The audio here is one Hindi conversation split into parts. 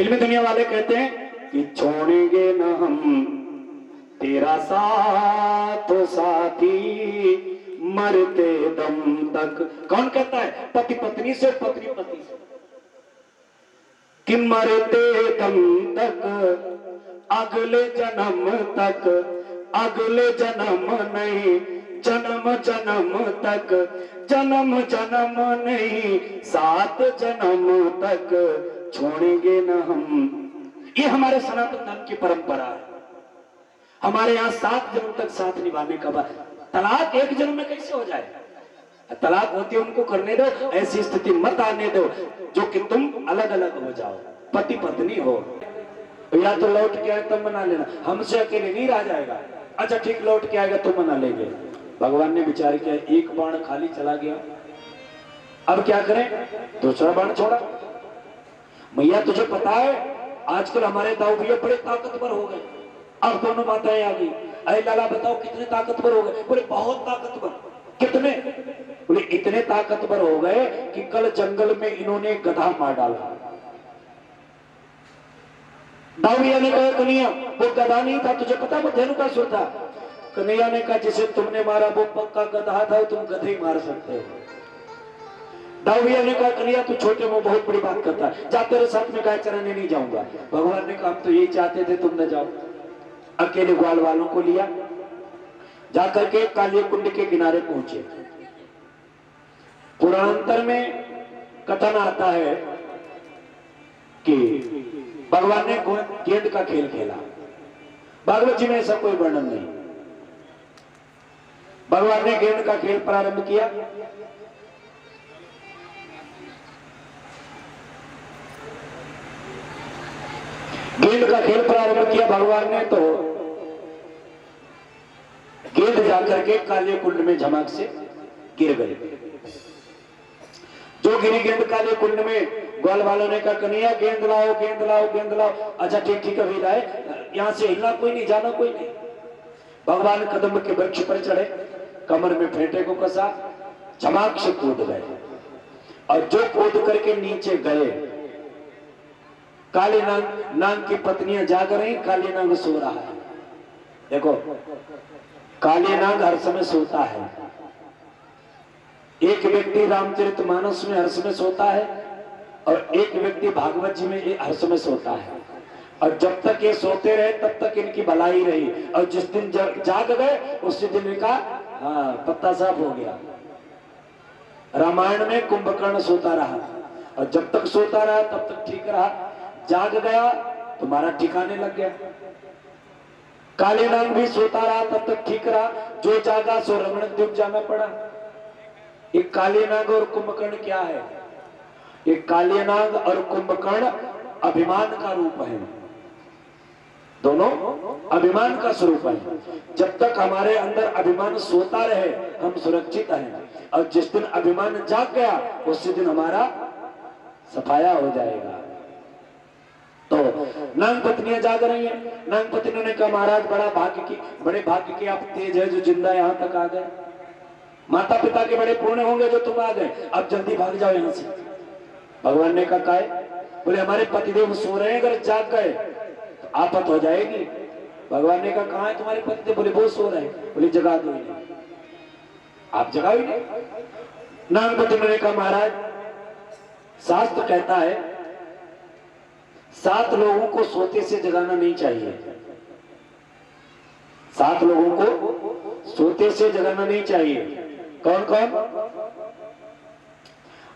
फिल्मी दुनिया वाले कहते हैं कि छोड़ेंगे न हम तेरा साथ साथी मरते दम तक। कौन कहता है? पति पत्नी से, पत्नी पति से, कि मरते दम तक, अगले जन्म तक, अगले जन्म नहीं, जन्म जन्म तक, जन्म जन्म नहीं, सात जन्म तक छोड़ेंगे न हम। ये हमारे सनातन धर्म की परंपरा है। हमारे यहाँ 7 जन्म तक साथ निभाने का बात। तलाक एक जन्म में कैसे हो जाए? तलाक होती है उनको करने दो, ऐसी स्थिति मत आने दो जो कि तुम अलग अलग हो जाओ, पति पत्नी हो। या तो लौट के आए तब मना लेना, हमसे अकेले नहीं रह जाएगा। अच्छा ठीक, लौट के आएगा तो मना लेंगे। भगवान ने विचार किया, एक बाण खाली चला गया, अब क्या करें? दूसरा बाण छोड़ा। मैया तुझे पता है आजकल हमारे दाऊ भैया बड़े ताकतवर हो गए। अब दोनों माताएं आ गई, अरे लाला बताओ कितने ताकतवर हो गए? बोले बहुत ताकतवर। कितने? बोले इतने ताकतवर हो गए कि कल जंगल में इन्होंने गधा मार डाला। दाऊ भैया ने कहा कन्हैया वो गधा नहीं था, तुझे पता वो धेनु का सुर था। कन्हैया ने कहा जिसे तुमने मारा वो पक्का गधा था, तुम गधे मार सकते हो। दाऊ भैया ने कहा कन्हैया तू छोटे में बहुत बड़ी बात करता है, जा तेरे साथ में गाय चराने नहीं जाऊंगा। भगवान ने कहा हम तो यही चाहते थे तुम न जाओ। अकेले ग्वाल वालों को लिया, जाकर के काली कुंड के किनारे पहुंचे। पुराणांतर में कथन आता है कि भगवान ने गेंद का खेल खेला। भागवत जी में ऐसा कोई वर्णन नहीं। भगवान ने गेंद का खेल प्रारंभ किया। गेंद का खेल प्रारंभ किया भगवान ने, तो गेंद जाकर के काले कुंड में झमक से गिर गई। जो गिरी गेंद काले कुंड में, ग्वाल वालों ने कहा कन्हैया गेंद लाओ, गेंद लाओ, गेंद लाओ। अच्छा ठीक ठीक अभी लाए, यहां से हिलना कोई नहीं, जाना कोई नहीं। भगवान कदम के वृक्ष पर चढ़े, कमर में फेंटे को कसा, झमाक से कूद गए। और जो कूद करके नीचे गए, काले नाग की पत्नियां जाग रही, काले नाग सो रहा है। देखो काले नाग हर समय सोता है। एक व्यक्ति रामचरितमानस में हर समय सोता है और एक व्यक्ति भागवत जी में हर समय सोता है। और जब तक ये सोते रहे तब तक इनकी भलाई रही, और जिस दिन जाग गए उसी दिन इनका पत्ता साफ हो गया। रामायण में कुंभकर्ण सोता रहा, और जब तक सोता रहा तब तक ठीक रहा, जाग गया तुम्हारा ठिकाने लग गया। काले नाग भी सोता रहा तब तक ठीक रहा, जो जागा सो रमण द्वीप जाना पड़ा। एक काले नाग और कुंभकर्ण क्या है? एक काले नाग और कुंभकर्ण अभिमान का रूप है, दोनों अभिमान का स्वरूप है। जब तक हमारे अंदर अभिमान सोता रहे हम सुरक्षित हैं, और जिस दिन अभिमान जाग गया उसी दिन हमारा सफाया हो जाएगा। तो नाग पत्नियां जाग रही हैं। नाग पत्नियों ने कहा महाराज बड़े भाग्य की आप तेज है जो जिंदा यहां तक आ गए। माता पिता के बड़े पुण्य होंगे जो तुम आ गए, अब जल्दी भाग जाओ यहां से। भगवान ने कहा काय? बोले हमारे पतिदेव सो रहे हैं, अगर जाग गए तो आफत हो जाएगी। भगवान ने कहा कहां है तुम्हारे पतिदेव? बोले वो सो रहे हैं। बोले जगा दो इन्हें। आप जगा ही नहीं। नाग पत्नियों ने कहा महाराज शास्त्र कहता है 7 लोगों को सोते से जगाना नहीं चाहिए। 7 लोगों को सोते से जगाना नहीं चाहिए। कौन कौन?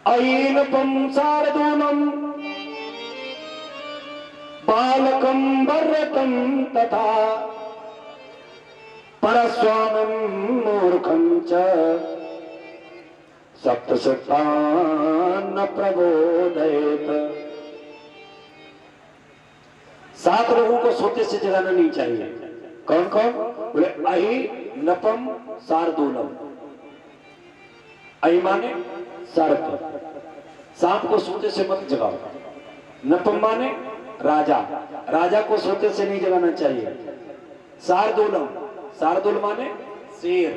अयीनपम शार्दूलम बालकम वर्रतम तथा परस्वानम मूर्खम च सप्तशतान प्रबोधयेत। 7 लोगों को सोते से जगाना नहीं चाहिए। कौन कौन? बोले अहि नपम शार्दूलम। अहि माने सर्प, सांप को सोते से मत जगाओ। नपम माने राजा, राजा को सोते से नहीं जगाना चाहिए। शार्दूलम, शार्दूल माने शेर,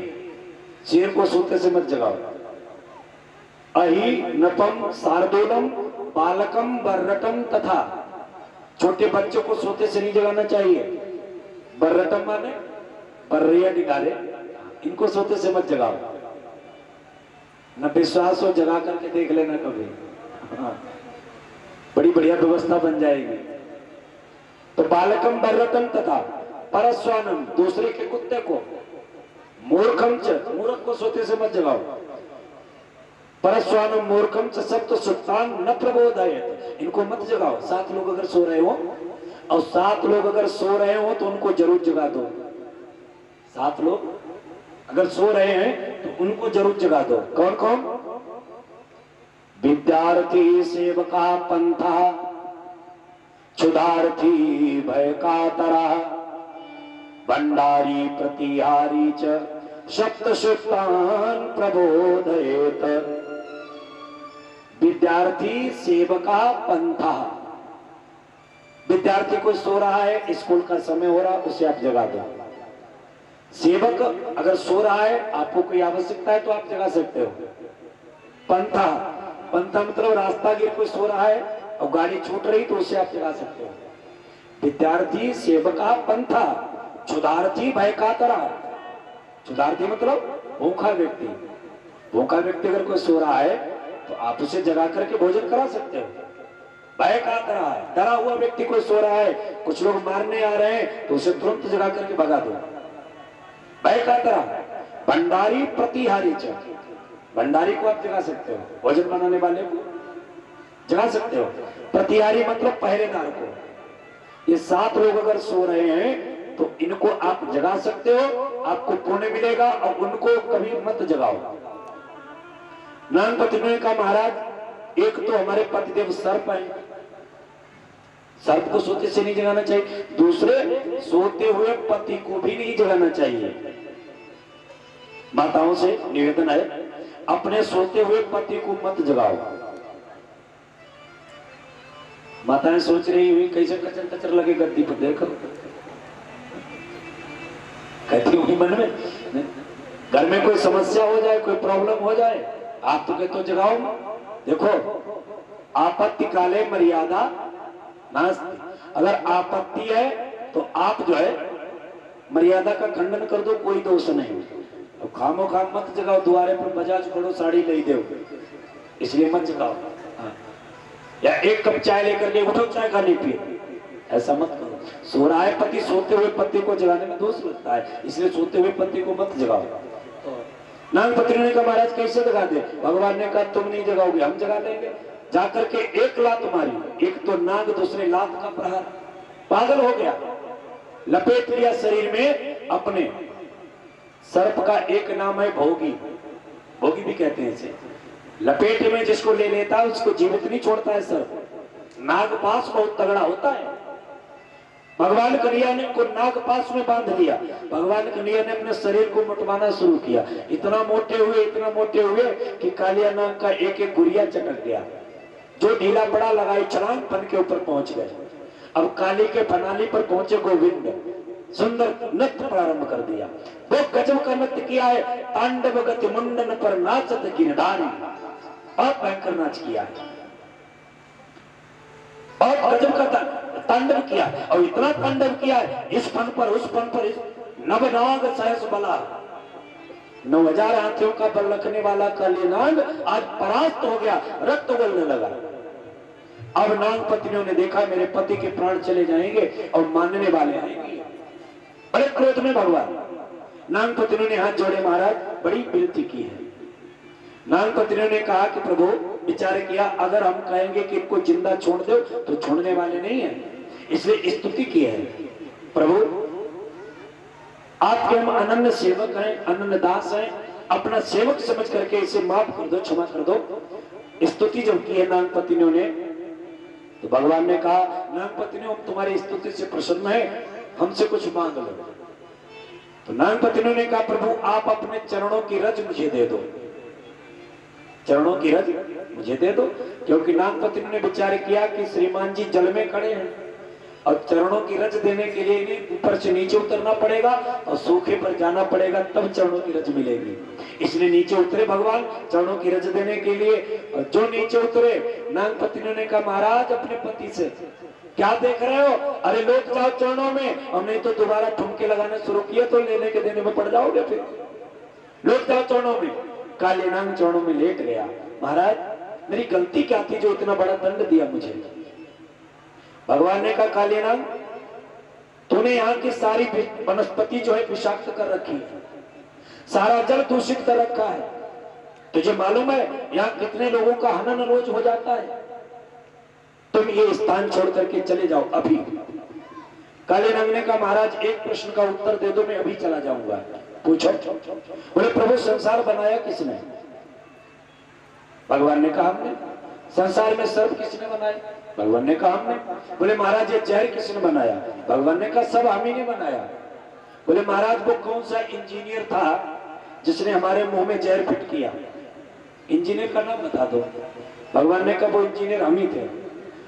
शेर को सोते से मत जगाओ। अहि नपम शार्दूलम बालकम वर्रटम तथा छोटे बच्चों को सोते से नहीं जगाना चाहिए। बर्रटम माने बर्रिया निकाले, इनको सोते से मत जगाओ। न विश्वास हो जगा करके देख लेना कभी। हाँ, बड़ी बढ़िया व्यवस्था बन जाएगी। तो बालकम बर्रटम तथा परस्वानम, दूसरे के कुत्ते को, मूर्खम च, मूर्ख को सोते से मत जगाओ। परस्वानम मूर्खम च सप्त सुप्तान न प्रबोधयेत, इनको मत जगाओ। 7 लोग अगर सो रहे हो और 7 लोग अगर सो रहे हो तो उनको जरूर जगा दो। 7 लोग अगर सो रहे हैं तो उनको जरूर जगा दो। कौन कौन? विद्यार्थी सेवका पंथा, क्षुधार्थी भय कातरा, भंडारी प्रतिहारी च सप्त सुप्तान प्रबोधयेत। विद्यार्थी सेवका पंथा, विद्यार्थी कोई सो रहा है, स्कूल का समय हो रहा, उसे आप जगा दो। सेवक अगर सो रहा है, आपको कोई आवश्यकता है तो आप जगा सकते हो। पंथा, पंथा मतलब रास्तागीर कोई सो रहा है और गाड़ी छूट रही तो उसे आप जगा सकते हो। विद्यार्थी सेवका पंथा, क्षुधार्थी भय कातरा, क्षुधार्थी मतलब भूखा व्यक्ति। भूखा व्यक्ति अगर कोई सो रहा है तो आप उसे जगा करके भोजन करा सकते हो। भय कातरा है, डरा हुआ व्यक्ति कोई सो रहा है, कुछ लोग मारने आ रहे हैं तो उसे तुरंत जगा करके भगा दो। भय कातरा। भंडारी प्रतिहारी च, भंडारी को आप जगा सकते हो, भोजन बनाने वाले को जगा सकते हो। प्रतिहारी मतलब पहरेदार को। ये 7 लोग अगर सो रहे हैं तो इनको आप जगा सकते हो, आपको पुण्य मिलेगा, और उनको कभी मत जगाओ। नान पति ने कहा महाराज, एक तो हमारे पतिदेव सर्प है, सर्प को सोते से नहीं जगाना चाहिए। दूसरे, सोते हुए पति को भी नहीं जगाना चाहिए। माताओं से निवेदन है, अपने सोते हुए पति को मत जगाओ। माताएं सोच रही हुई कैसे कचर कचर लगे गद्दी पर, देखो कहती हुई मन में, घर में कोई समस्या हो जाए, कोई प्रॉब्लम हो जाए, आप तो कहते हो जगाओ। देखो, आपत्ति काले मर्यादा नास्ति। अगर आपत्ति है तो आप जो है मर्यादा का खंडन कर दो, कोई दोष नहीं। तो खामो खाम मत जगाओ, द्वारे पर बजाज खोलो साड़ी ले दो, इसलिए मत जगाओ। हाँ। या एक कप चाय लेकर के उठो, चाय खानी पिए, ऐसा मत करो। सो रहा है पति, सोते हुए पति को जगाने में दोष लगता है, इसलिए सोते हुए पति को मत जगाओ। नाग पत्नी ने कहा महाराज कैसे जगा दे? भगवान ने कहा तुम नहीं जगाओगे, हम जगा लेंगे। जाकर के एक लात मारी, एक तो नाग, दूसरे लात का प्रहार, पागल हो गया, लपेट लिया शरीर में अपने। सर्प का एक नाम है भोगी, भोगी भी कहते हैं इसे। लपेट में जिसको ले लेता है उसको जीवित नहीं छोड़ता है सर्प। नागपाश बहुत तगड़ा होता है। भगवान कन्हैया ने को नागपाश में बांध लिया। भगवान कन्हैया ने अपने शरीर को मोटवाना शुरू किया। इतना मोटे हुए, इतना मोटे हुए कि कालिया नाग का एक एक गुड़िया चटक गया। जो ढीला पड़ा लगाई छलांग, फन के ऊपर पहुंच गए। अब काली के फनाली पर पहुंचे गोविंद, सुंदर नृत्य प्रारंभ कर दिया। वो गजब का नृत्य किया है। तांडव गति मुंडन पर नाचत गिरधारी, बहुत भयंकर नाच किया है, बहुत गजब का तांडव किया। और इतना तांडव किया है, इस फन पर उस फन पर, नवनाग सहस बला, 9000 हाथियों का बल रखने वाला कालीनाग आज परास्त हो गया, रक्त उगलने लगा। अब नाग पत्नियों ने देखा मेरे पति के प्राण चले जाएंगे और मानने वाले आएंगे। बड़े क्रोध में भगवान, नाग पत्नियों ने हाथ जोड़े, महाराज बड़ी विनती की है। नाग पत्नियों ने कहा कि प्रभु, विचार किया, अगर हम कहेंगे कि इनको जिंदा छोड़ दो तो छोड़ने वाले नहीं है, इसलिए स्तुति की है। प्रभु, आपके हम अनन्य सेवक हैं, अनन्य दास हैं, अपना सेवक समझ करके इसे माफ कर दो, क्षमा कर दो। स्तुति जब की है नाग पत्नियों ने, तो भगवान ने कहा नाग पत्नियों, हम तुम्हारी स्तुति से प्रसन्न है, हमसे कुछ मांग लो। तो नाग पत्नियों ने कहा प्रभु, आप अपने चरणों की रज मुझे दे दो, चरणों की रज मुझे दे दो। क्योंकि नाग पत्नियों ने विचार किया कि श्रीमान जी जल में खड़े हैं और चरणों की रज देने के लिए इन्हें ऊपर से नीचे उतरना पड़ेगा और सूखे पर जाना पड़ेगा, तब चरणों की रज मिलेगी। इसलिए नीचे उतरे भगवान चरणों की रज देने के लिए। और जो नीचे उतरे, नाग पत्नियों ने कहा महाराज अपने पति से क्या देख रहे हो? अरे लोग जाओ चरणों में, और नहीं तो दोबारा ठुमके लगाने शुरू किए तो लेने के देने में पड़ जाओगे। फिर लोग जाओ चरणों में। काले नाग चरणों में लेट गया। महाराज मेरी गलती क्या थी जो इतना बड़ा दंड दिया मुझे? भगवान ने कहा, काले नाग तूने यहाँ की सारी वनस्पति जो है विषाक्त कर रखी है, सारा जल दूषित कर रखा है। तुझे मालूम है यहाँ कितने लोगों का हनन रोज हो जाता है? तुम ये स्थान छोड़ करके चले जाओ अभी। काले नाग ने कहा, महाराज एक प्रश्न का उत्तर दे दो, मैं अभी चला जाऊंगा। पूछो। बोले, प्रभु संसार बनाया किसने? भगवान ने कहा, हमने। संसार में सर्प किसने बनाए? भगवान ने कहा, हमने। बोले, महाराज ये जहर किसने बनाया? भगवान ने कहा, सब हम ही ने बनाया। बोले, महाराज वो कौन सा इंजीनियर था जिसने हमारे मुंह में जहर फिट किया? इंजीनियर का नाम बता दो। भगवान ने कहा, वो इंजीनियर हम ही थे,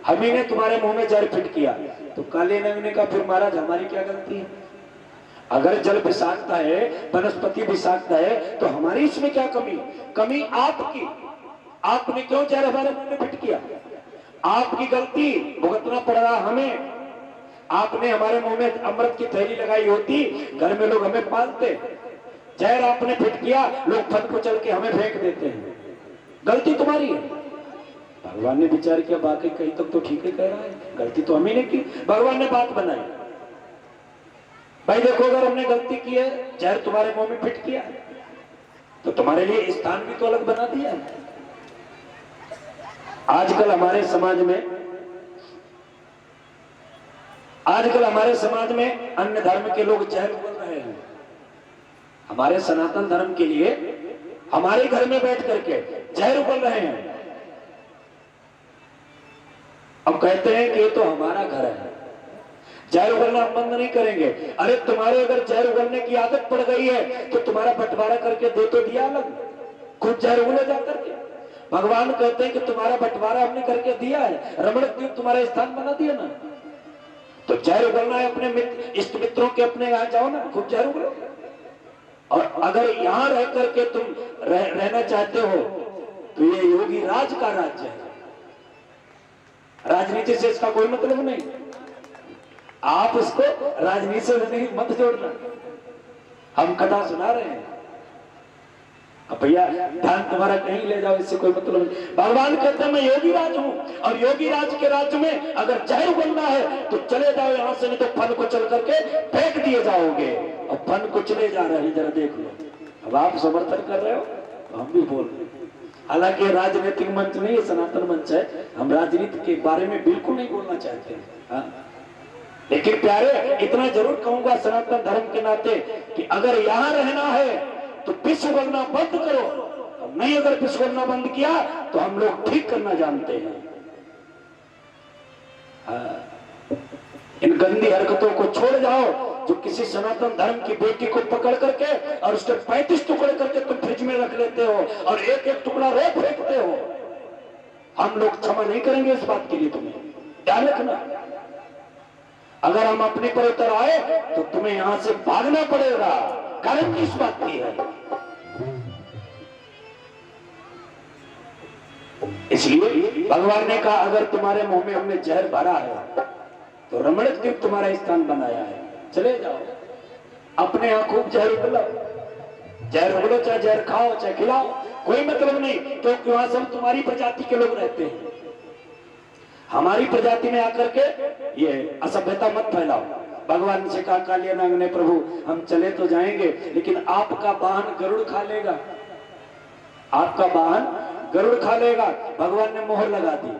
हम ही ने तुम्हारे मुंह में जहर फिट किया। तो काले नाग ने कहा, फिर महाराज हमारी क्या गलती है? अगर जल विषाक्त है, वनस्पति विषाक्त है, तो हमारी इसमें क्या कमी? कमी आपकी। आपने क्यों जहर हमारे मुंह में फिट किया? आपकी गलती भुगतना पड़ रहा हमें। आपने हमारे मुंह में अमृत की थैली लगाई होती, घर में लोग हमें पालते। जहर आपने फिट किया, लोग फन को चल के हमें फेंक देते हैं। गलती तुम्हारी है। भगवान ने विचार किया, बाकी कहीं तक तो ठीक है कह रहा है, गलती तो हम ही ने की। भगवान ने बात बनाई, भाई देखो अगर हमने गलती की है, जहर तुम्हारे मुंह में फिट किया है, तो तुम्हारे लिए स्थान भी तो अलग बना दिया है। आजकल हमारे समाज में अन्य धर्म के लोग जहर बोल रहे हैं। हमारे सनातन धर्म के लिए हमारे घर में बैठ करके जहर बोल रहे हैं। अब कहते हैं कि ये तो हमारा घर है, जहर उगलना हम बंद नहीं करेंगे। अरे तुम्हारे अगर जहर उगलने की आदत पड़ गई है तो तुम्हारा बंटवारा करके दे तो दिया अलग, खुद जहर उगले जा करके। भगवान कहते हैं कि तुम्हारा बंटवारा हमने करके दिया है, रमण द्वीप तुम्हारा स्थान बना दिया ना। तो जहर उगलना है अपने इष्ट मित्रों के अपने यहाँ जाओ ना, खुद जहर उगलो। और अगर यहाँ रह करके तुम रहना चाहते हो तो ये योगी राज का राज्य है, राजनीति से इसका कोई मतलब नहीं। आप उसको राजनीति से नहीं मत जोड़ना। हम कथा सुना रहे हैं, अब भैया ध्यान तुम्हारा कहीं ले जाओ, इससे कोई मतलब नहीं। भगवान कहते हैं मैं योगी राज हूं, और योगी राज के राज्य में अगर जहर बनना है तो चले जाओ यहां से, नहीं तो फन को चल करके फेंक दिए जाओगे। और फन को चले जा रहे हैं, जरा देख लो। अब आप समर्थन कर रहे हो, हम भी बोल रहे हैं। हालांकि राजनीतिक मंच नहीं है, सनातन मंच है, हम राजनीति के बारे में बिल्कुल नहीं बोलना चाहते हैं। हाँ? लेकिन प्यारे इतना जरूर कहूंगा सनातन धर्म के नाते कि अगर यहां रहना है तो विश्व बनना बंद करो, और नहीं अगर विश्व बनना बंद किया तो हम लोग ठीक करना जानते हैं। हाँ। इन गंदी हरकतों को छोड़ जाओ, जो किसी सनातन धर्म की बेटी को पकड़ करके और उसके 35 टुकड़े करके तुम फ्रिज में रख लेते हो और एक एक टुकड़ा रोज फेंकते हो। हम लोग क्षमा नहीं करेंगे इस बात के लिए, तुम्हें ध्यान रखना। अगर हम अपने पर उतर आए तो तुम्हें यहां से भागना पड़ेगा। कारण किस बात की है? इसलिए भगवान ने कहा अगर तुम्हारे मुंह में हमने जहर भरा है तो रमणक द्वीप तुम्हारा स्थान बनाया है, चले जाओ अपने यहां खूब जहर उगलो, जहर उगलो, चाहे जहर खाओ चाहे खिलाओ, कोई मतलब नहीं, क्योंकि वहां सब तुम्हारी प्रजाति के लोग रहते हैं। हमारी प्रजाति में आकर के ये असभ्यता मत फैलाओ। भगवान से कहा कालिया नाग ने, प्रभु हम चले तो जाएंगे लेकिन आपका वाहन गरुड़ खा लेगा, आपका वाहन गरुड़ खा लेगा। भगवान ने मोहर लगा दी,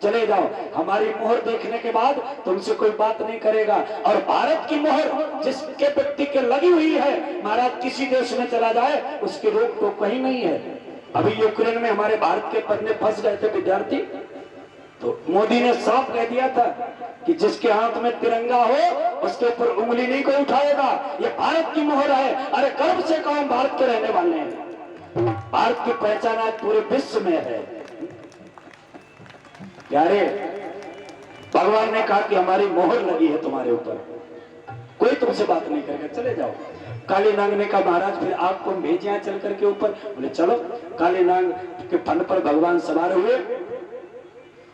चले जाओ। हमारी मोहर देखने के बाद तुमसे कोई बात नहीं करेगा। और भारत की मोहर जिसके व्यक्ति के लगी हुई है, महाराज किसी देश में चला जाए उसकी रोक तो कहीं नहीं है। अभी यूक्रेन में हमारे भारत के पन्ने फंस गए थे विद्यार्थी, तो मोदी ने साफ कह दिया था कि जिसके हाथ में तिरंगा हो उसके ऊपर उंगली नहीं कोई उठाएगा, ये भारत की मोहर है। अरे गर्व से कहो हम भारत के रहने वाले हैं, भारत की पहचान आज पूरे विश्व में है। प्यारे भगवान ने कहा कि हमारी मोहर लगी है तुम्हारे ऊपर, कोई तुमसे बात नहीं करेगा, चले जाओ। काले नाग ने कहा महाराज फिर आपको भेजे यहां चल करके ऊपर। बोले चलो। काले नाग के फन पर भगवान सवार हुए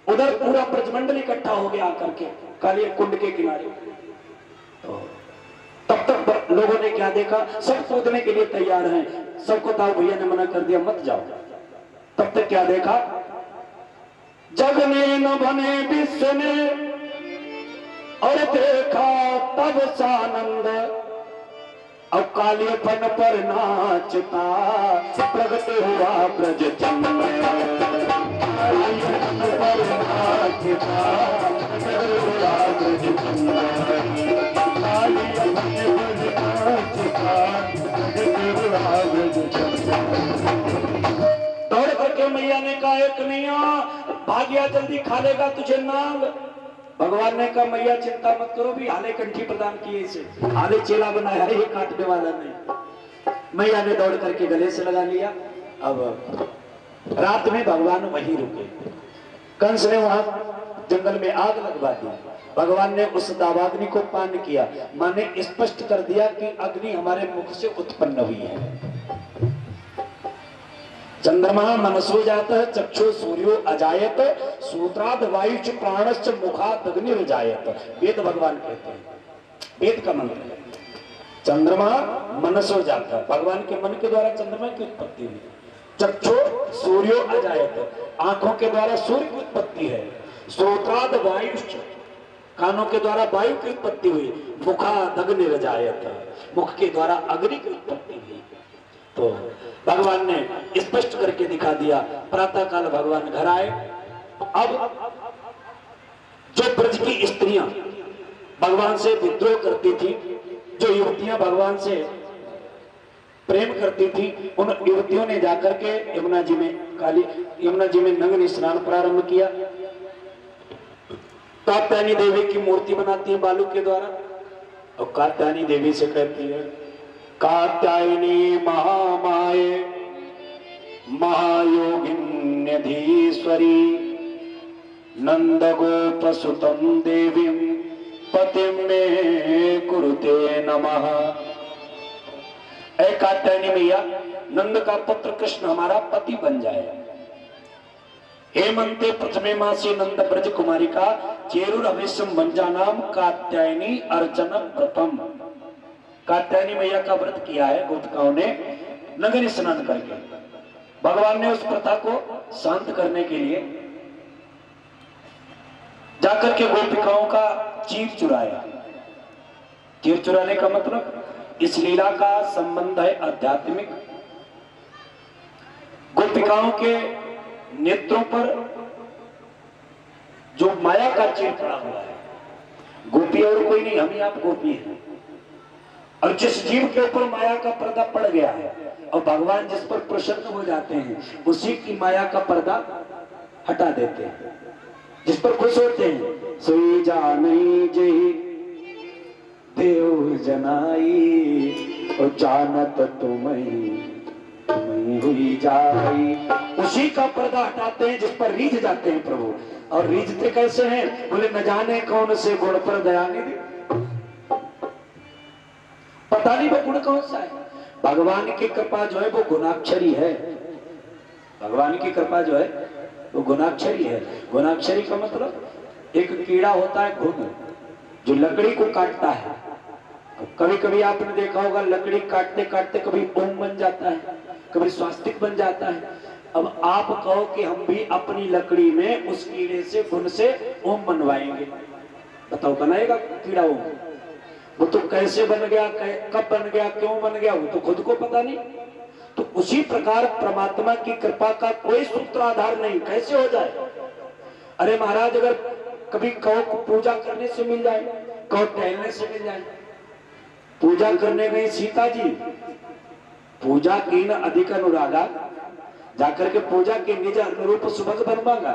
उधर पूरा ब्रजमंडल इकट्ठा हो गया आकर के काली कुंड के किनारे। तो तब तक लोगों ने क्या देखा, सब कूदने के लिए तैयार हैं, सबको ताऊ भैया ने मना कर दिया मत जाओ। तब तक क्या देखा, जग ने न बने विश्व ने और देखा तब सानंद, अब कालीपन पर नाचता प्रगट हुआ ब्रज चंद, कालीपन पर नाचता प्रगट हुआ ब्रज चंद, कालीपन पर नाचता प्रगट हुआ ब्रज चंद। दौड़ करके मैया ने कहा एक नैया भाग्या जल्दी खा लेगा तुझे नाग। भगवान ने कहा मैया चिंता मत करो, भी हाले कंठी प्रदान किए इसे, हाले चेला बनाया है, ये काटने वाला नहीं। मैया ने दौड़ करके गले से लगा लिया। अब रात में भगवान वहीं रुके, कंस ने वहां जंगल में आग लगवा दी। भगवान ने उस दावाग्नि को पान किया, माने स्पष्ट कर दिया कि अग्नि हमारे मुख से उत्पन्न हुई है। चंद्रमा मनसो जात चक्षु सूर्यो अजायत सूत्राद वायुच प्राणश्च मुखात अग्निर्जायत। वेद भगवान कहते हैं, वेद का मंत्र है। चंद्रमा मनसो जाता, भगवान के मन के द्वारा चंद्रमा की उत्पत्ति हुई। चक्षु सूर्यो अजायत, आंखों के द्वारा सूर्य की उत्पत्ति है। सूत्राद वायुश्च, कानों के द्वारा वायु की उत्पत्ति हुई। मुखात अग्निर्जायत, मुख के द्वारा अग्नि की उत्पत्ति हुई। तो भगवान ने स्पष्ट करके दिखा दिया। प्रातः काल भगवान घर आए। अब जो ब्रज की स्त्रियां भगवान से विद्रोह करती थी, जो युवतियां भगवान से प्रेम करती थी, उन युवतियों ने जाकर के यमुना जी में नग्न स्नान प्रारंभ किया। कात्यायनी देवी की मूर्ति बनाती है बालू के द्वारा, और कात्यायनी देवी से कहती है कात्यायनी महामाये महायोगिन्यधीश्वरी नंद गोपसुतम देवीं पतिं मे कुरुते नमः। ऐ कात्यायनी मैया, नंद का पुत्र कृष्ण हमारा पति बन जाए। हेमंते प्रथमे मासी नंद ब्रज कुमारी का चेरुर अवेशम मंजा नाम कात्यायनी अर्चन व्रतम। कात्यायनी मैया का व्रत किया है गोपिकाओं ने नग्न स्नान करके। भगवान ने उस प्रथा को शांत करने के लिए जाकर के गोपिकाओं का चीर चुराया। चीर चुराने का मतलब इस लीला का संबंध है आध्यात्मिक। गोपिकाओं के नेत्रों पर जो माया का चीर पड़ा हुआ है, गोपी और कोई नहीं, हम ही आप गोपी हैं। और जिस जीव के ऊपर माया का पर्दा पड़ गया है और भगवान जिस पर प्रसन्न हो जाते हैं, उसी की माया का पर्दा हटा देते हैं। जिस पर खुश होते हैं, सोई जानी जही देव जनाई और जानत तुम्हें हुई जाई, उसी का पर्दा हटाते हैं जिस पर रीझ जाते हैं प्रभु। और रीझते कैसे हैं? बोले न जाने कौन से गुण पर दयानिधि, पता नहीं वो गुण कौन सा है। भगवान की कृपा जो है वो गुणाक्षरी है। भगवान की कृपा जो है वो गुणाक्षरी है। गुणाक्षरी का मतलब एक कीड़ा होता है घुन, जो लकड़ी को काटता है। कभी कभी आपने देखा होगा लकड़ी काटते काटते कभी ओम बन जाता है, कभी स्वास्तिक बन जाता है। अब आप कहो कि हम भी अपनी लकड़ी में उस कीड़े से घुन से ओम बनवाएंगे, बताओ बनाएगा कीड़ा ओम? वो तो कैसे बन गया, कब बन गया, क्यों बन गया, वो तो खुद को पता नहीं। तो उसी प्रकार परमात्मा की कृपा का कोई सूत्र आधार नहीं, कैसे हो जाए? अरे महाराज, अगर कभी कहो पूजा करने से मिल जाए, कहो टहलने से मिल जाए। पूजा करने गई सीता जी, पूजा की न अधिक अनुरागा, जाकर के पूजा के निज अनुरूप सुभग बनवागा।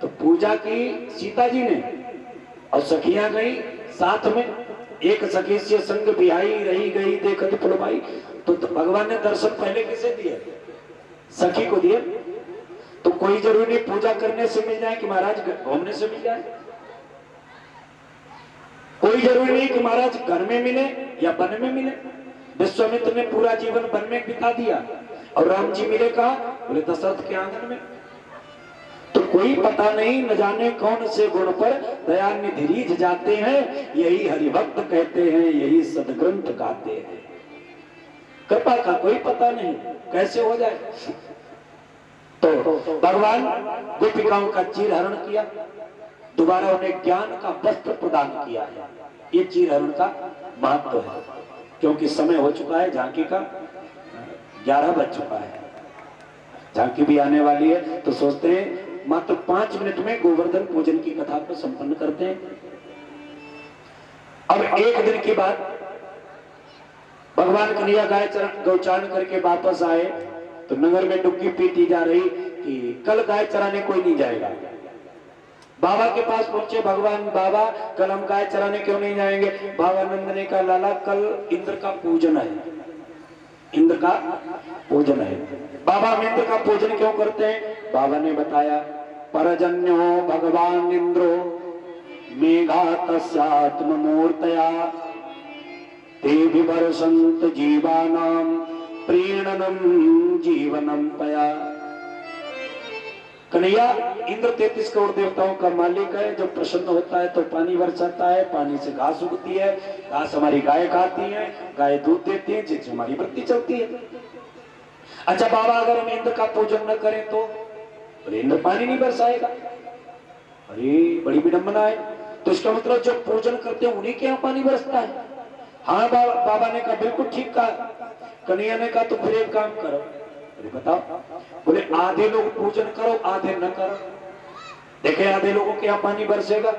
तो पूजा की सीता जी ने, और सखियां गई साथ में, एक सखी से संग बिहाई रही गई देखत फुलवाई। तो भगवान ने दर्शन पहले किसे दिए? सखी को दिए। तो कोई जरूरी नहीं पूजा करने से मिल जाए कि महाराज घूमने से मिल जाए। कोई जरूरी नहीं कि महाराज घर में मिले या वन में मिले। विश्वामित्र ने पूरा जीवन वन में बिता दिया और राम जी मिले कहा? बोले दशरथ के आंगन में। तो कोई पता नहीं न जाने कौन से गुण पर दयानिधि रीझ जाते हैं, यही हरिभक्त कहते हैं, यही सदग्रंथ गाते हैं। कृपा का कोई पता नहीं कैसे हो जाए। तो भगवान गोपिकाओं का चीरहरण किया, दोबारा उन्हें ज्ञान का वस्त्र प्रदान किया है। ये चीरहरण का महत्व है, क्योंकि समय हो चुका है झांकी का, 11 बज चुका है, झांकी भी आने वाली है। तो सोचते हैं मात्र 5 मिनट में गोवर्धन पूजन की कथा को संपन्न करते हैं। अब एक दिन के बाद भगवान कन्हैया गाय गौचारण करके वापस आए तो नगर में डुग्गी पीटी जा रही कि कल गाय चराने कोई नहीं जाएगा। बाबा के पास पहुंचे भगवान, बाबा कल हम गाय चराने क्यों नहीं जाएंगे? बाबा नंद ने कहा लाला कल इंद्र का पूजन है, इंद्र का पूजन है। बाबा हम इंद्र का पूजन क्यों करते हैं? बाबा ने बताया परजन्यो भगवान इंद्रो मेघा तस्यात्म मूर्तया ते विवर्षन्त जीवानां प्रीणनम जीवनम पया। कन्हैया इंद्र 33 करोड़ देवताओं का मालिक है, जब प्रसन्न होता है तो पानी बरसाता है, पानी से घास उगती है, घास हमारी गाय खाती है, गाय दूध देती है, जिससे हमारी वृत्ति चलती है। अच्छा बाबा अगर हम इंद्र का पूजन न करें तो इंद्र पानी नहीं बरसाएगा। अरे बड़ी विडंबना है। तो इसका मतलब जो पूजन करते हैं उन्हीं के यहाँ पानी बरसता है। हाँ बाबा ने कहा बिल्कुल ठीक कहा। कन्हैया ने कहा तो फिर एक काम करो। अरे बताओ? बोले आधे लोग पूजन करो आधे न करो, देखे आधे लोगों के यहाँ पानी बरसेगा।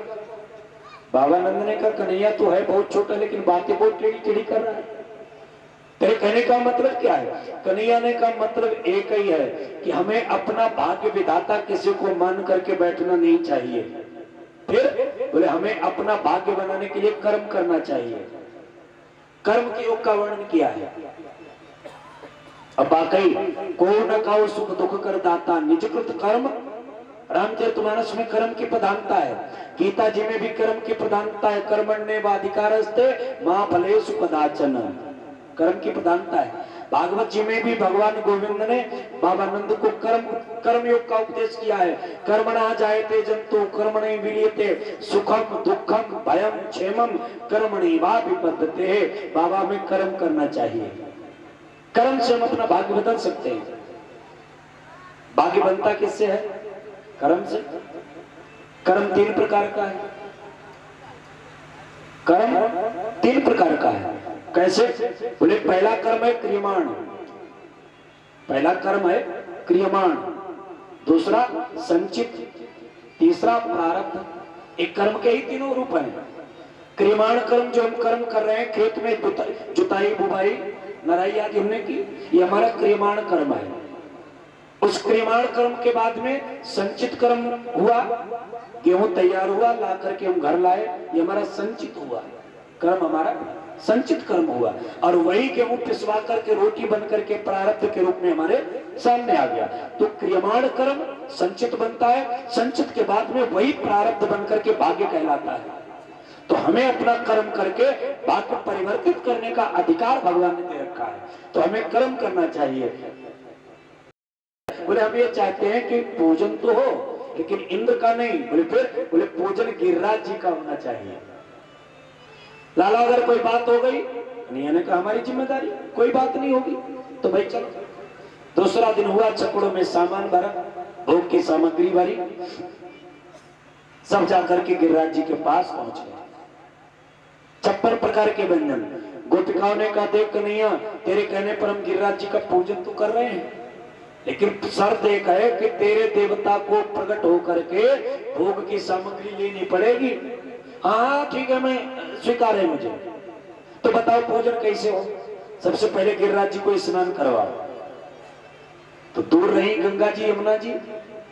बाबा नंद ने कहा कन्हैया तो है बहुत छोटा लेकिन बातें बहुत टेढ़ी टेढ़ी कर रहा है। तेरे कहने का मतलब क्या है? कन्हैया ने का मतलब एक ही है कि हमें अपना भाग्य विधाता किसी को मान करके बैठना नहीं चाहिए। फिर बोले हमें अपना भाग्य बनाने के लिए कर्म करना चाहिए। कर्म के योग का वर्णन किया है। अब वाकई को न खाओ सुख दुख कर दाता निजकृत कर्म। रामचरितमानस में कर्म की प्रधानता है, गीता जी में भी कर्म की प्रधानता है। कर्मण्येवाधिकारस्ते मा फलेषु कदाचन, कर्म की प्रधानता है। भागवत जी में भी भगवान गोविंद ने बाबा नंद को कर्म योग का उपदेश किया है। कर्मणा जायते जंतु कर्मणि विलीयते सुखम दुखम भयम क्षेमम कर्मणैवाभिपद्यते। बाबा में कर्म करना चाहिए, कर्म से हम अपना भाग्य बदल सकते हैं। भाग्य बनता किससे है? कर्म से। कर्म 3 प्रकार का है। कर्म 3 प्रकार का है। कैसे? बोले पहला कर्म है क्रियमाण, पहला कर्म है क्रियमाण, दूसरा संचित, तीसरा प्रारब्ध। एक कर्म के ही 3 रूप हैं। क्रियमाण कर्म जो हम कर्म कर रहे हैं, खेत में जुताई बुवाई नराई आदि हमने की, ये हमारा क्रियमाण कर्म है। उस क्रियमाण कर्म के बाद में संचित कर्म हुआ, गेहूं तैयार हुआ ला करके हम घर लाए, ये हमारा संचित हुआ कर्म, हमारा संचित कर्म हुआ। और वही गेहूं पिसवा करके रोटी बन करके प्रारब्ध के रूप में हमारे सामने आ गया। तो क्रियमाण कर्म संचित बनता है, संचित के बाद में वही प्रारब्ध बन करके भाग्य कहलाता है। तो हमें अपना कर्म करके भाग्य परिवर्तित करने का अधिकार भगवान ने दे रखा है, तो हमें कर्म करना चाहिए। बोले हम ये चाहते हैं कि पूजन तो हो लेकिन इंद्र का नहीं। बोले फिर? बोले पूजन गिरिराज जी का होना चाहिए। लाला अगर कोई बात हो गई, कन्हैया ने कहा हमारी जिम्मेदारी, कोई बात नहीं होगी तो भाई चलो। दूसरा दिन हुआ, छकड़ों में सामान भरा, भोग की सामग्री भरी, सब जाकर के गिरिराज जी के पास पहुंचे। 56 प्रकार के व्यंजन। गोपिकाओं ने कहा देख कन्हैया तेरे कहने पर हम गिरिराज जी का पूजन तो कर रहे हैं, लेकिन शर्त एक है कि तेरे देवता को प्रकट होकर के भोग की सामग्री लेनी पड़ेगी। हाँ ठीक है, मैं स्वीकार है मुझे। तो बताओ पूजन कैसे हो? सबसे पहले गिरिराज जी को स्नान करवाओ। तो दूर रही गंगा जी यमुना जी,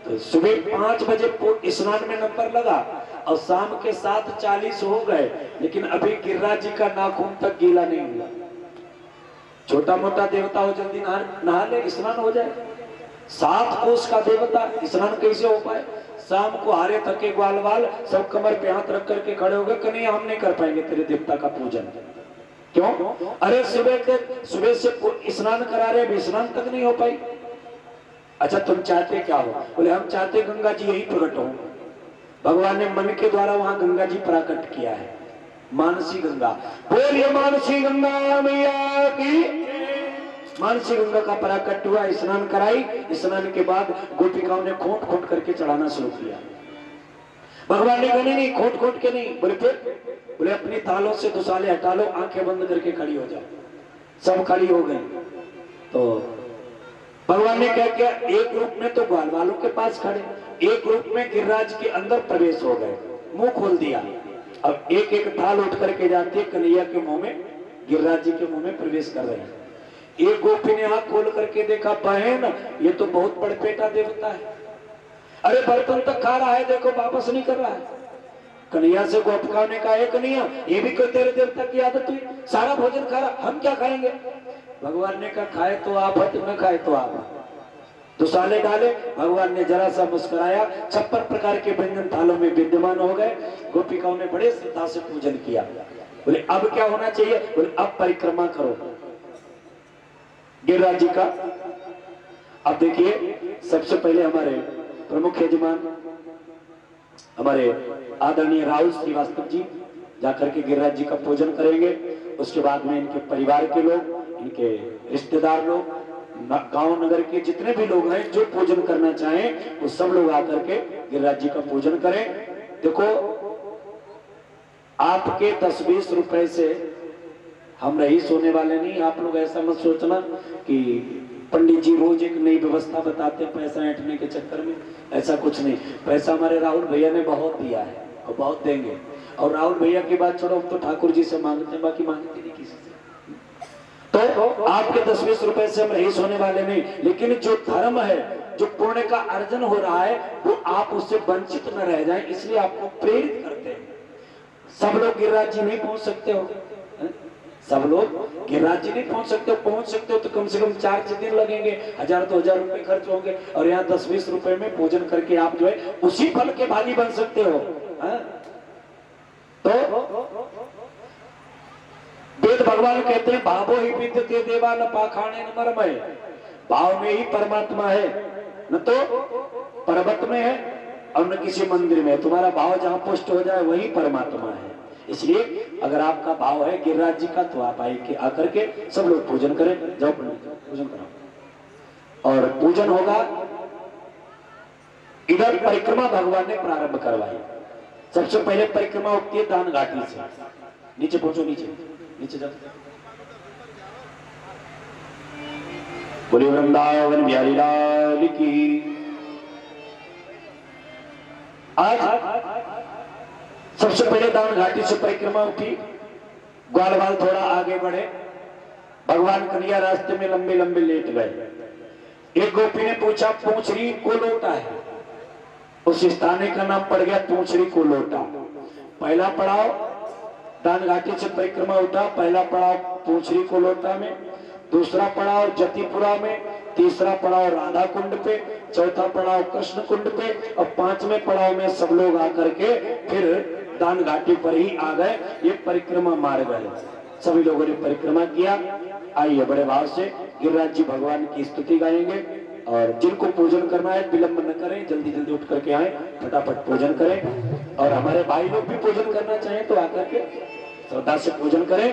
तो सुबह 5 बजे स्नान में नंबर लगा और शाम के 7:40 हो गए, लेकिन अभी गिरिराज जी का नाखून तक गीला नहीं हुआ। छोटा मोटा देवता हो जल्दी नहा ले, स्नान हो जाए। 7 कोस का देवता, स्नान कैसे हो पाए? शाम को हारे थके ग्वाल वाल सब कमर पे हाथ रख करके खड़े हो गए, कन्हैया हम नहीं कर पाएंगे तेरे देवता का पूजन। क्यों? अरे सुबह से स्नान करा रहे, अभी स्नान तक नहीं हो पाई। अच्छा तुम चाहते क्या हो? बोले हम चाहते गंगा जी यही प्रकट हो। भगवान ने मन के द्वारा वहां गंगा जी प्रकट किया है, मानसी गंगा। बोलिए मानसी गंगा मैया की। मानसी गंगा का प्राकट्य हुआ, स्नान कराई, स्नान के बाद गोपिकाओं ने खोट खोट करके चढ़ाना शुरू किया। भगवान ने कहा नहीं खोट खोट के नहीं। बोले फिर? बोले अपनी तालों से दुसाले हटा लो, आंखें बंद करके खड़ी हो जाओ। सब खड़ी हो गई। तो भगवान ने क्या किया, एक रूप में तो ग्वाल वालों के पास खड़े, एक रूप में गिरिराज के अंदर प्रवेश हो गए, मुंह खोल दिया। अब एक एक थाल उठ करके जाती है कन्हैया के मुंह में, गिरिराज जी के मुंह में प्रवेश कर रहे हैं। एक गोपी ने आंख खोल करके देखा, बहन ये तो बहुत बड़पेटा देवता है, अरे बर्तन तक खा रहा है, देखो वापस नहीं कर रहा है। कन्हैया से गोपिकाओं ने कहा, कन्हैया ये भी कोई तेरे देवता की आदत हुई, सारा भोजन खा रहा, हम क्या खाएंगे? भगवान ने कहा खाए तो आप, न खाए तो आप। दुसाले डाले, भगवान ने जरा सा मुस्कुराया, 56 प्रकार के व्यंजन थालों में विद्यमान हो गए। गोपिकाओं ने बड़े श्रद्धा से पूजन किया। बोले अब क्या होना चाहिए? बोले अब परिक्रमा करो गिरिराज जी का। अब देखिए सबसे पहले हमारे प्रमुख यजमान हमारे आदरणीय राहुल श्रीवास्तव जी जाकर के गिरिराज जी का पूजन करेंगे। उसके बाद में इनके परिवार के लोग, इनके रिश्तेदार लोग, गांव नगर के जितने भी लोग हैं जो पूजन करना चाहें वो सब लोग आकर के गिरिराज जी का पूजन करें। देखो आपके 10-20 रुपए से हम रईस होने वाले नहीं। आप लोग ऐसा मत सोचना कि पंडित जी रोज एक नई व्यवस्था बताते हैं पैसा ऐंठने के चक्कर में, ऐसा कुछ नहीं। पैसा हमारे राहुल भैया ने बहुत दिया है और बहुत देंगे। और राहुल भैया की बात छोड़ो, हम तो ठाकुर जी से मांगते हैं, बाकी मांगते नहीं किसी से। तो आपके 10-20 रुपए से हम रईस होने वाले नहीं, लेकिन जो धर्म है, जो पुण्य का अर्जन हो रहा है, वो आप उससे वंचित न रह जाएं, इसलिए आपको प्रेरित करते हैं। सब लोग गिरिराज जी नहीं पहुंच सकते हो, सब लोग गिरिराज जी नहीं पहुंच सकते हो। पहुंच सकते हो तो कम से कम 4-6 दिन लगेंगे, 1000-2000 रुपए खर्च होंगे, और यहाँ 10-20 रुपए में पूजन करके आप जो है उसी फल के भागी बन सकते हो। तो वेद भगवान कहते हैं भावो ही विद्यते देवा न पाखाने न मर्मय। भाव में ही परमात्मा है, न तो पर्वत में है और न किसी मंदिर में। तुम्हारा भाव जहां पुष्ट हो जाए वही परमात्मा है। इसलिए अगर आपका भाव है गिरिराज जी का तो आप आकर के सब लोग पूजन करें। जाओ पंडित पूजन कराओ। और पूजन होगा, इधर परिक्रमा भगवान ने प्रारंभ करवाई। सबसे पहले परिक्रमा उठती है दान घाटी से। नीचे पहुंचो, नीचे जाओ। बोलिए वृंदावन बिहारी लाल की। आज सबसे पहले दान घाटी से परिक्रमा उठी, ग्वाल बाल थोड़ा आगे बढ़े, भगवान कन्हैया रास्ते में लंबे लंबे लेट गए। एक गोपी ने पूछा पूंछरी को लोटा है, उस स्थाने का नाम पड़ गया पूंछरी को लोटा। पहला पड़ाव दान घाटी से परिक्रमा उठा, पहला पड़ाव पूंछरी को लोटा में, दूसरा पड़ाव जतिपुरा में, तीसरा पड़ाव राधा कुंड पे, चौथा पड़ाव कृष्ण कुंड पे, और 5वें पड़ाव में सब लोग आकर के फिर दान घाटी पर ही आ गए। ये परिक्रमा मार गए। सभी लोगों ने परिक्रमा किया। आइए बड़े भाव से गिरिराज जी भगवान की स्तुति गाएंगे। और जिनको पूजन करना है विलंब न करें, जल्दी जल्दी उठ करके आए, फटाफट पूजन करें। और हमारे भाई लोग भी पूजन करना चाहें तो आकर के श्रद्धा से पूजन करें।